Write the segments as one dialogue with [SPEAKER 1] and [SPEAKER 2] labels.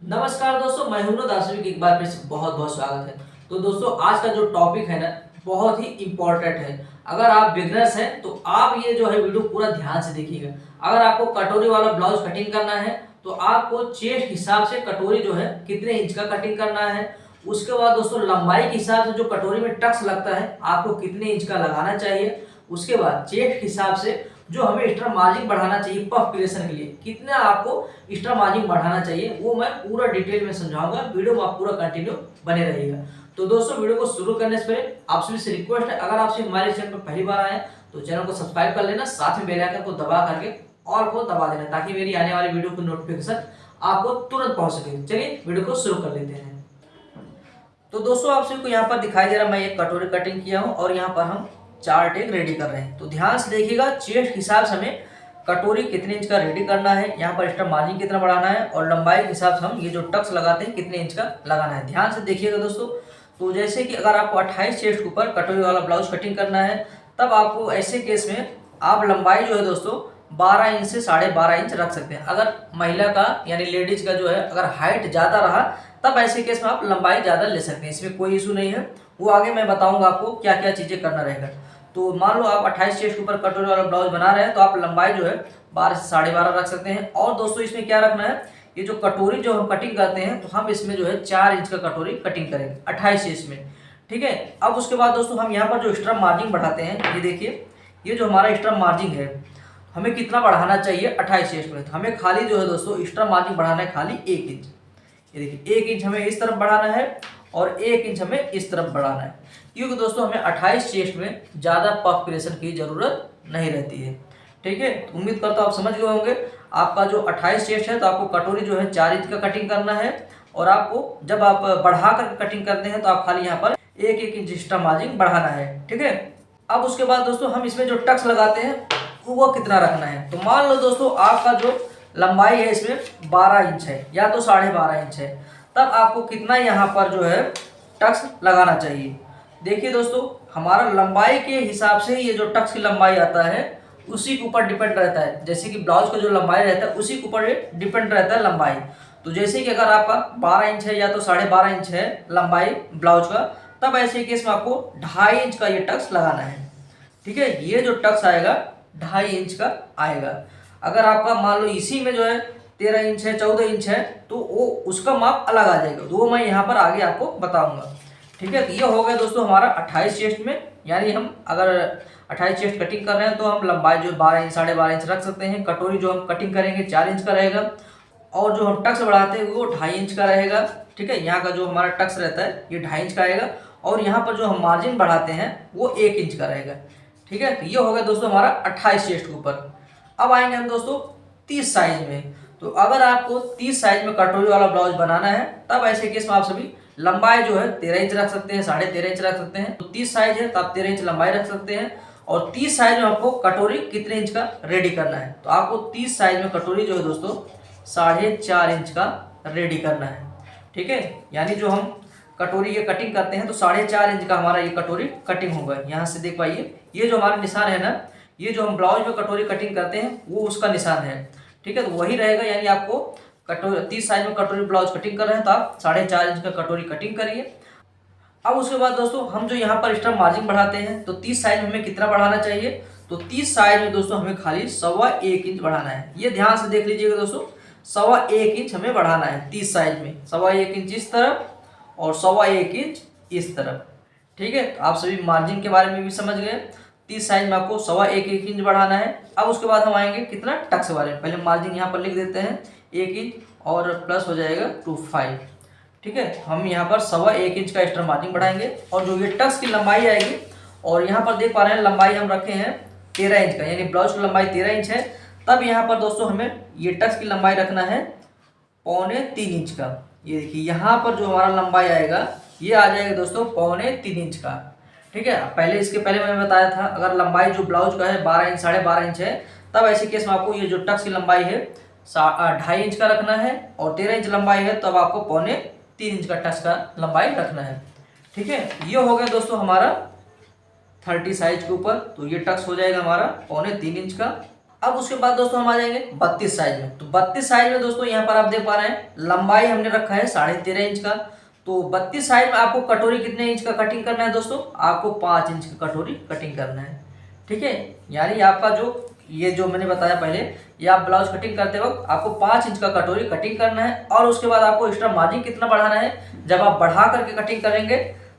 [SPEAKER 1] नमस्कार दोस्तों, मैं हूं दार्शनिक। एक बार फिर से बहुत बहुत स्वागत है। तो दोस्तों, आज का जो टॉपिक है ना, बहुत ही इम्पोर्टेंट है। अगर आप बिगनर्स हैं तो आप ये जो है वीडियो पूरा ध्यान से देखिएगा। अगर आपको कटोरी वाला ब्लाउज कटिंग करना है तो आपको चेस्ट हिसाब से कटोरी जो है कितने इंच का कटिंग करना है। उसके बाद दोस्तों, लंबाई के हिसाब से जो कटोरी में टक्स लगता है आपको कितने इंच का लगाना चाहिए। उसके बाद चेस्ट हिसाब से जो हमें एक्स्ट्रा मार्जिन बढ़ाना चाहिए पफ क्रिएशन के लिए, कितना आपको एक्स्ट्रा मार्जिन बढ़ाना चाहिए, वो मैं पूरा डिटेल में समझाऊंगा। वीडियो में आप पूरा कंटिन्यू बने रहिएगा। तो दोस्तों, वीडियो को शुरू करने से पहले आप सभी से रिक्वेस्ट है, अगर आपसे हमारे चैनल पर पहली बार आए हैं तो चैनल को सब्सक्राइब कर लेना, साथ में बेल आइकन को दबा करके ऑल को दबा देना, ताकि मेरी आने वाली वीडियो की नोटिफिकेशन आपको तुरंत पहुंच सके। चलिए वीडियो को शुरू कर लेते हैं। तो दोस्तों, आप सभी को यहाँ पर दिखाई दे रहा है, मैं एक कटोरी कटिंग किया हूँ और यहाँ पर हम चार टेक रेडी कर रहे हैं। तो ध्यान से देखिएगा, चेस्ट हिसाब से हमें कटोरी कितने इंच का रेडी करना है, यहाँ पर एक्स्ट्रा मार्जिन कितना बढ़ाना है, और लंबाई के हिसाब से हम ये जो टक्स लगाते हैं कितने इंच का लगाना है। ध्यान से देखिएगा दोस्तों। तो जैसे कि अगर आपको 28 चेस्ट के ऊपर कटोरी वाला ब्लाउज कटिंग करना है, तब आपको ऐसे केस में आप लंबाई जो है दोस्तों 12 इंच से 12.5 इंच रख सकते हैं। अगर महिला का यानी लेडीज का जो है अगर हाइट ज़्यादा रहा तब ऐसे केस में आप लंबाई ज़्यादा ले सकते हैं, इसमें कोई इशू नहीं है। वो आगे मैं बताऊंगा आपको क्या क्या चीज़ें करना रहेगा। तो मान लो आप 28 चेस्ट के ऊपर कटोरी वाला ब्लाउज बना रहे हैं तो आप लंबाई जो है 12 से 12.5 रख सकते हैं। और दोस्तों, इसमें क्या रखना है, ये जो कटोरी जो हम कटिंग करते हैं तो हम इसमें जो है 4 इंच का कटोरी कटिंग करेंगे 28 चेस्ट में। ठीक है। अब उसके बाद दोस्तों, हम यहाँ पर जो एक्स्ट्रा मार्जिन बढ़ाते हैं, ये देखिए, ये जो हमारा एक्स्ट्रा मार्जिन है हमें कितना बढ़ाना चाहिए 28 चेस्ट में। तो हमें खाली जो है दोस्तों एक्स्ट्रा मार्जिन बढ़ाना है खाली 1 इंच। ये देखिए, 1 इंच हमें इस तरफ बढ़ाना है और 1 इंच हमें इस तरफ बढ़ाना है, क्योंकि दोस्तों हमें 28 चेस्ट में ज़्यादा पफ क्रिएशन की ज़रूरत नहीं रहती है। ठीक है। तो उम्मीद करता हूँ आप समझ गए होंगे। आपका जो 28 चेस्ट है तो आपको कटोरी जो है 4 इंच का कटिंग करना है, और आपको जब आप बढ़ा कर कटिंग करते हैं तो आप खाली यहाँ पर 1-1 इंच एक्स्ट्रा मार्जिन बढ़ाना है। ठीक है। अब उसके बाद दोस्तों, हम इसमें जो टक्स लगाते हैं वो कितना रखना है। तो मान लो दोस्तों, आपका जो लंबाई है इसमें 12 इंच है या तो 12.5 इंच है, तब आपको कितना यहाँ पर जो है टक्स लगाना चाहिए। देखिए दोस्तों, हमारा लंबाई के हिसाब से ये जो टक्स की लंबाई आता है उसी के ऊपर डिपेंड रहता है। जैसे कि ब्लाउज का जो लंबाई रहता है उसी के ऊपर डिपेंड रहता है लंबाई। तो जैसे कि अगर आपका 12 इंच है या तो 12.5 इंच है लंबाई ब्लाउज का, तब ऐसे केस में आपको 2.5 इंच का ये टक्स लगाना है। ठीक है। ये जो टक्स आएगा 2.5 इंच का आएगा। अगर आपका मान लो इसी में जो है 13 इंच है, 14 इंच है, तो वो उसका माप अलग आ जाएगा, तो वो मैं यहाँ पर आगे आपको बताऊंगा। ठीक है। तो ये हो गया दोस्तों हमारा 28 चेस्ट में, यानी हम अगर 28 चेस्ट कटिंग कर रहे हैं तो हम लंबाई जो 12 इंच 12.5 इंच रख सकते हैं। कटोरी जो हम कटिंग करेंगे 4 इंच का रहेगा, और जो हम टक्स बढ़ाते हैं वो 2.5 इंच का रहेगा। ठीक है। यहाँ का जो हमारा टक्स रहता है ये 2.5 इंच का आएगा, और यहाँ पर जो हम मार्जिन बढ़ाते हैं वो 1 इंच का रहेगा। ठीक है। तो ये हो गया दोस्तों हमारा 28 चेस्ट के ऊपर। अब आएंगे हम दोस्तों 30 साइज में। तो अगर आपको 30 साइज में कटोरी वाला ब्लाउज बनाना है तब ऐसे केस में आप सभी लंबाई जो है 13 इंच रख सकते हैं, 13.5 इंच रख सकते हैं। तो 30 साइज है तो आप 13 इंच लंबाई रख सकते हैं। और 30 साइज में आपको कटोरी कितने इंच का रेडी करना है, तो आपको 30 साइज में कटोरी जो है दोस्तों 4.5 इंच का रेडी करना है। ठीक है। यानी जो हम कटोरी ये कटिंग करते हैं तो 4.5 इंच का हमारा ये कटोरी कटिंग होगा। यहाँ से देख पाइए, ये जो हमारा निशान है ना, ये जो हम ब्लाउज में कटोरी कटिंग करते हैं वो उसका निशान है। ठीक है। तो वही रहेगा, यानी आपको कटोरी 30 साइज में कटोरी ब्लाउज कटिंग कर रहे हैं तो आप 4.5 इंच का कटोरी कटिंग करिए। अब उसके बाद दोस्तों, हम जो यहाँ पर एक्स्ट्रा मार्जिन बढ़ाते हैं तो 30 साइज में हमें कितना बढ़ाना चाहिए, तो 30 साइज में दोस्तों हमें खाली 1.25 इंच बढ़ाना है। ये ध्यान से देख लीजिएगा दोस्तों, 1.25 इंच हमें बढ़ाना है 30 साइज में। 1.25 इंच इस तरफ और 1.25 इंच इस तरफ। ठीक है। तो आप सभी मार्जिन के बारे में भी समझ गए। 30 साइज में आपको 1.25 इंच बढ़ाना है। अब उसके बाद हम आएंगे कितना टक्स वाले में। पहले मार्जिन यहाँ पर लिख देते हैं 1 इंच और प्लस हो जाएगा 25। ठीक है। हम यहाँ पर 1.25 इंच का एक्स्ट्रा मार्जिन बढ़ाएंगे, और जो ये टक्स की लंबाई आएगी, और यहाँ पर देख पा रहे हैं लंबाई हम रखे हैं 13 इंच का, यानी ब्लाउज की लंबाई 13 इंच है। तब यहाँ पर दोस्तों हमें ये टक्स की लंबाई रखना है 2.25 इंच का। ये देखिए, यहाँ पर जो हमारा लंबाई आएगा ये आ जाएगा दोस्तों 2.25 इंच का। ठीक है। पहले इसके पहले मैंने बताया था, अगर लंबाई जो ब्लाउज का है 12 इंच 12.5 इंच है, तब ऐसे केस में आपको ये जो टक्स की लंबाई है 2.5 इंच का रखना है, और 13 इंच लंबाई है तब आपको 2.25 इंच का टक्स का लंबाई रखना है। ठीक है। ये हो गया दोस्तों हमारा 30 साइज के ऊपर, तो ये टक्स हो जाएगा हमारा 2.25 इंच का। अब उसके बाद दोस्तों हम आ जाएंगे 32 साइज में। तो 32 साइज में दोस्तों यहाँ पर आप देख पा रहे हैं लंबाई हमने रखा है 13.5 इंच का। तो 32 साइज में आपको कटोरी कितने इंच का कटिंग करना है दोस्तों, आपको 5 इंच का कटोरी कटिंग करना है। ठीक है, यानी आपका जो मैंने बताया पहले, ये आप ब्लाउज कटिंग करते वक्त आपको 5 इंच का कटोरी कटिंग करना है। और उसके बाद आपको एक्स्ट्रा मार्जिन कितना बढ़ाना है, जब आप बढ़ा करके कटिंग करेंगे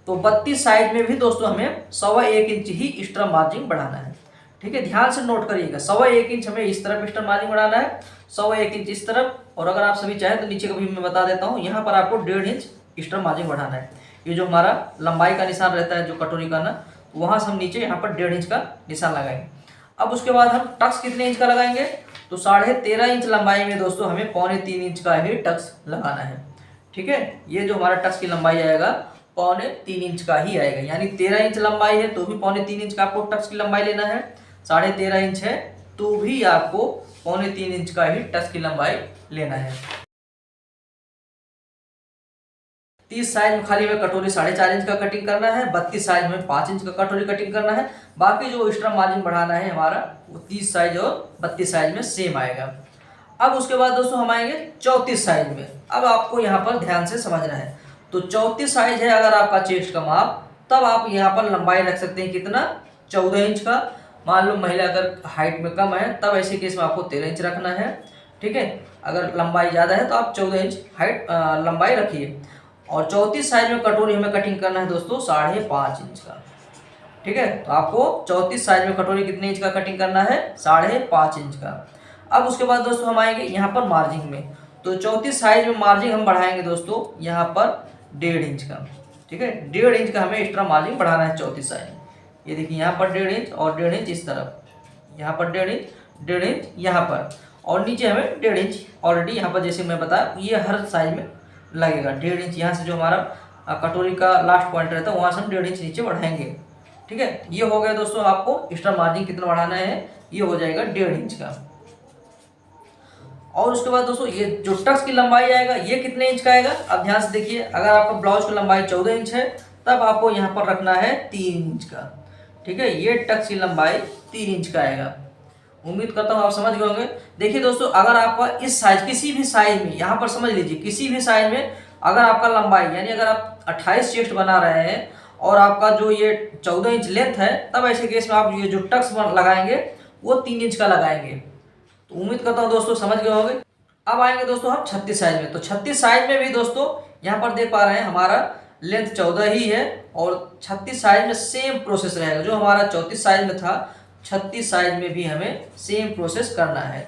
[SPEAKER 1] तो 32 साइज में भी दोस्तों हमें 1.25 इंच ही एक्स्ट्रा मार्जिन बढ़ाना है। ठीक है, ध्यान से नोट करिएगा, 1.25 इंच हमें इस तरफ एक्स्ट्रा मार्जिन बढ़ाना है, 1.25 इंच इस तरफ। और अगर आप सभी चाहें तो नीचे का भी मैं बता देता हूँ, यहाँ पर आपको 1.5 इंच एक्स्ट्रा मार्जिन बढ़ाना है। ये जो हमारा लंबाई का निशान रहता है जो कटोरी का ना, वहां से हम नीचे यहाँ पर 1.5 इंच का निशान लगाएंगे। अब उसके बाद हम टक्स कितने इंच का लगाएंगे, तो 13.5 इंच लंबाई में दोस्तों हमें 2.25 इंच का ही टक्स लगाना है। ठीक है, ये जो हमारा टक्स की लंबाई आएगा 2.25 इंच का ही आएगा, यानी 13 इंच लंबाई है तो भी 2.25 इंच का आपको टक्स की लंबाई लेना है। 13.5 इंच है तो भी आपको 2.25 इंच का ही टक्स की लंबाई लेना है। 30 साइज में खाली हमें कटोरी 4.5 इंच का कटिंग करना है, 32 साइज में 5 इंच का कटोरी कटिंग करना है। बाकी जो एक्स्ट्रा मार्जिन बढ़ाना है हमारा वो 30 साइज और 32 साइज में सेम आएगा। अब उसके बाद दोस्तों हम आएंगे 34 साइज में। अब आपको यहाँ पर ध्यान से समझना है, तो 34 साइज है अगर आपका चेस्ट का माप, तब आप यहाँ पर लंबाई रख सकते हैं कितना, 14 इंच का। मान लो महिला अगर हाइट में कम है तब ऐसे केस में आपको 13 इंच रखना है। ठीक है, अगर लंबाई ज़्यादा है तो आप 14 इंच हाइट लंबाई रखिए। और 34 साइज में कटोरी हमें कटिंग करना है दोस्तों 5.5 इंच का। ठीक है, तो आपको 34 साइज में कटोरी कितने इंच का कटिंग करना है, 5.5 इंच का। अब उसके बाद दोस्तों हम आएंगे यहाँ पर मार्जिन में। तो 34 साइज में मार्जिन हम बढ़ाएंगे दोस्तों यहाँ पर 1.5 इंच का। ठीक है, 1.5 इंच का हमें एक्स्ट्रा मार्जिन बढ़ाना है 34 साइज में। ये देखिए यहाँ पर 1.5 इंच और 1.5 इंच इस तरफ, यहाँ पर 1.5 इंच, 1.5 इंच यहाँ पर, और नीचे हमें 1.5 इंच ऑलरेडी यहाँ पर जैसे मैं बताया ये हर साइज में लगेगा। 1.5 इंच यहाँ से जो हमारा कटोरी का लास्ट पॉइंट रहता है वहाँ से हम 1.5 इंच नीचे बढ़ाएंगे। ठीक है, ये हो गया दोस्तों, आपको एक्स्ट्रा मार्जिन कितना बढ़ाना है, ये हो जाएगा 1.5 इंच का। और उसके बाद दोस्तों ये जो टक्स की लंबाई आएगा ये कितने इंच का आएगा, अब ध्यान से देखिए। अगर आपका ब्लाउज की लंबाई 14 इंच है तब आपको यहाँ पर रखना है 3 इंच का। ठीक है, ये टक्स की लंबाई 3 इंच का आएगा। उम्मीद करता हूँ आप समझ गए होंगे। देखिए दोस्तों, अगर आपका इस साइज किसी भी साइज में, यहाँ पर समझ लीजिए किसी भी साइज में अगर आपका लंबाई, यानी अगर आप 28 चेस्ट बना रहे हैं और आपका जो ये 14 इंच लेंथ है, तब ऐसे केस में आप ये जो टक्स लगाएंगे वो 3 इंच का लगाएंगे। तो उम्मीद करता हूँ दोस्तों समझ गए होंगे। अब आएंगे दोस्तों हम 36 साइज में। तो 36 साइज में भी दोस्तों यहाँ पर देख पा रहे हैं हमारा लेंथ 14 ही है और 36 साइज में सेम प्रोसेस रहेगा। जो हमारा 34 साइज में था 36 साइज में भी हमें सेम प्रोसेस करना है।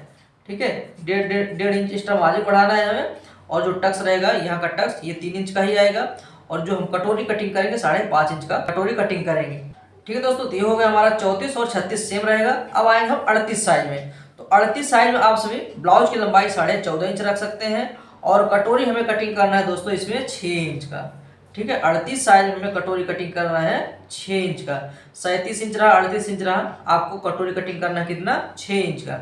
[SPEAKER 1] ठीक है, 1.5 इंच एक्स्ट्रा मार्जिन बढ़ाना है हमें। और जो टक्स रहेगा यहाँ का टक्स ये 3 इंच का ही आएगा। और जो हम कटोरी कटिंग करेंगे 5.5 इंच का कटोरी कटिंग करेंगे। ठीक है दोस्तों, तो ये हो गया हमारा 34 और 36 सेम रहेगा। अब आएंगे हम 38 साइज में। तो 38 साइज में आप सभी ब्लाउज की लंबाई 14.5 इंच रख सकते हैं और कटोरी हमें कटिंग करना है दोस्तों इसमें 6 इंच का। ठीक है, 38 साइज में हमें कटोरी कटिंग करना है 6 इंच का। 37 इंच रहा, 38 इंच रहा, आपको कटोरी कटिंग करना है कितना, 6 इंच का।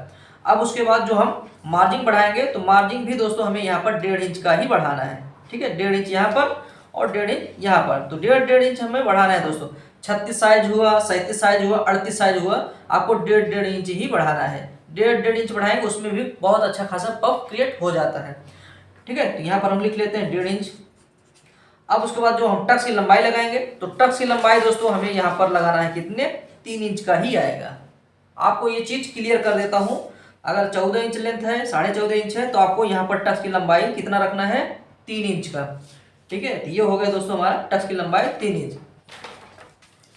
[SPEAKER 1] अब उसके बाद जो हम मार्जिन बढ़ाएंगे तो मार्जिन भी दोस्तों हमें यहाँ पर 1.5 इंच का ही बढ़ाना है। ठीक है, 1.5 इंच यहाँ पर और 1.5 इंच यहाँ पर, तो 1.5 इंच हमें बढ़ाना है दोस्तों। 36 साइज हुआ, 37 साइज हुआ, 38 साइज हुआ, आपको 1.5 इंच ही बढ़ाना है। 1.5 इंच बढ़ाएंगे उसमें भी बहुत अच्छा खासा पफ क्रिएट हो जाता है। ठीक है, तो यहाँ पर हम लिख लेते हैं 1.5 इंच। अब उसके बाद जो हम टक्स की लंबाई लगाएंगे तो टक्स की लंबाई दोस्तों हमें यहाँ पर लगाना है कितने, 3 इंच का ही आएगा। आपको ये चीज क्लियर कर देता हूँ, अगर 14 इंच लेंथ है, 14.5 इंच है, तो आपको यहाँ पर टक्स की लंबाई कितना रखना है, 3 इंच का। ठीक है, तो ये हो गया दोस्तों हमारा टक्स की लंबाई 3 इंच।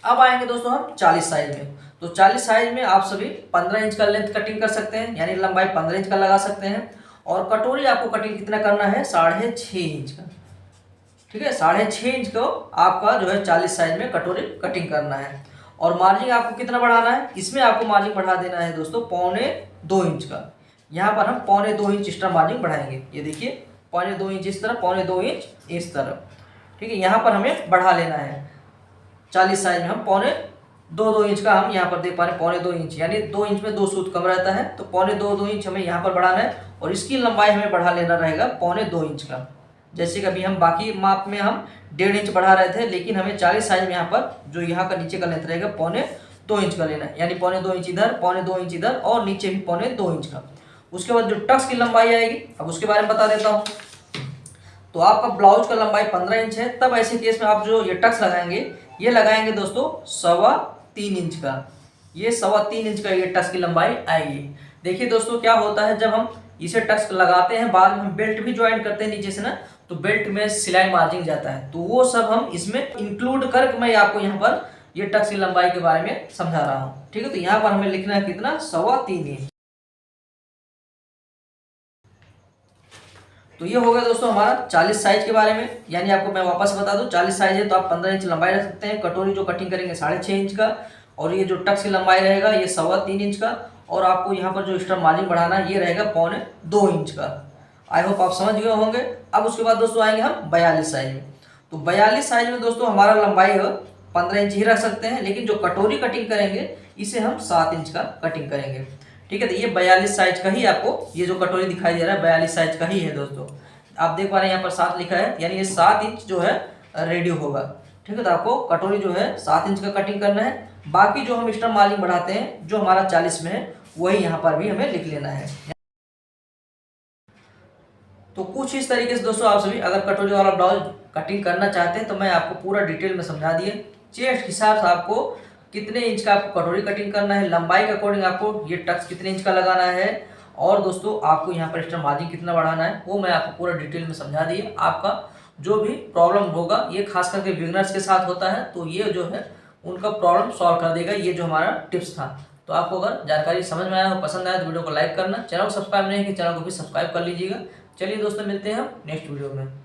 [SPEAKER 1] अब आएंगे दोस्तों हम 40 साइज में। तो 40 साइज में आप सभी 15 इंच का लेंथ कटिंग कर सकते हैं, यानी लंबाई 15 इंच का लगा सकते हैं। और कटोरी आपको कटिंग कितना करना है, 6.5 इंच का। ठीक है, 6.5 इंच को आपका जो है 40 साइज में कटोरी कटिंग करना है। और मार्जिन आपको कितना बढ़ाना है, इसमें आपको मार्जिन बढ़ा देना है दोस्तों 2.25 इंच का। यहाँ पर हम 2.25 इंच एक्स्ट्रा मार्जिन बढ़ाएंगे। ये देखिए 2.25 इंच इस तरफ, 2.25 इंच इस तरफ। ठीक है, यहाँ पर हमें बढ़ा लेना है। 40 साइज में हम 2.25 इंच का हम यहाँ पर देख पा रहे हैं 2.25 इंच, यानी 2 इंच में 2 सूत कम रहता है, तो 2.25 इंच हमें यहाँ पर बढ़ाना है। और इसकी लंबाई हमें बढ़ा लेना रहेगा 2.25 इंच का। जैसे कि अभी हम बाकी माप में हम 1.5 इंच बढ़ा रहे थे, लेकिन हमें 40 साइज में यहाँ पर जो यहाँ का नीचे का लेंथ रहेगा 2 इंच का लेना है, यानी 2.25 इंच इधर, 2.25 इंच इधर और नीचे भी 2.25 इंच का। उसके बाद जो टक्स की लंबाई आएगी, अब उसके बारे में बता देता हूँ। तो आपका ब्लाउज का लंबाई 15 इंच है, तब ऐसे केस में आप जो ये टक्स लगाएंगे, ये लगाएंगे दोस्तों 3.25 इंच का। ये 3.25 इंच का ये टक्स की लंबाई आएगी। देखिए दोस्तों क्या होता है, जब हम इसे टक्स लगाते हैं, बाद में हम बेल्ट भी ज्वाइन करते हैं नीचे से ना, तो बेल्ट में सिलाई मार्जिन जाता है, तो वो सब हम इसमें इंक्लूड करके मैं आपको यहाँ पर ये टक्स की लंबाई के बारे में समझा रहा हूँ। ठीक है, तो यहाँ पर हमें लिखना है कितना, 3.25 इंच। तो ये हो गया दोस्तों हमारा 40 साइज के बारे में। यानी आपको मैं वापस बता दूं, 40 साइज है तो आप 15 इंच लंबाई रख सकते हैं। कटोरी जो कटिंग करेंगे 6.5 इंच का, और ये जो टक्स की लंबाई रहेगा ये 3.25 इंच का, और आपको यहाँ पर जो एक्स्ट्रा मार्जिन बढ़ाना है ये रहेगा 2.25 इंच का। आई होप आप समझ गए होंगे। अब उसके बाद दोस्तों आएंगे हम 42 साइज में। तो 42 साइज में दोस्तों हमारा लंबाई 15 इंच ही रख सकते हैं, लेकिन जो कटोरी कटिंग करेंगे इसे हम 7 इंच का कटिंग करेंगे। ठीक है, तो ये 42 साइज का ही आपको ये जो कटोरी दिखाई दे रहा है 42 साइज का ही है दोस्तों। आप देख पा रहे हैं यहाँ पर 7 लिखा है, यानी ये 7 इंच जो है रेडी होगा। ठीक है, तो आपको कटोरी जो है 7 इंच का कटिंग करना है। बाकी जो हम एक्स्ट्रा मार्जिन बढ़ाते हैं जो हमारा 40 में है, वही यहाँ पर भी हमें लिख लेना है। तो कुछ इस तरीके से दोस्तों आप सभी अगर कटोरी वाला ब्लाउज कटिंग करना चाहते हैं तो मैं आपको पूरा डिटेल में समझा दिए। चेस्ट के हिसाब से आपको कितने इंच का आपको कटोरी कटिंग करना है, लंबाई के अकॉर्डिंग आपको ये टक्स कितने इंच का लगाना है, और दोस्तों आपको यहाँ पर एक्स्ट्रा मार्जिन कितना बढ़ाना है, वो मैं आपको पूरा डिटेल में समझा दिए। आपका जो भी प्रॉब्लम होगा ये खास करके बिगनर्स के साथ होता है, तो ये जो है उनका प्रॉब्लम सॉल्व कर देगा ये जो हमारा टिप्स था। तो आपको अगर जानकारी समझ में आया हो, पसंद आया तो वीडियो को लाइक करना, चैनल को सब्सक्राइब नहीं कि चैनल को भी सब्सक्राइब कर लीजिएगा। चलिए दोस्तों, मिलते हैं हम नेक्स्ट वीडियो में।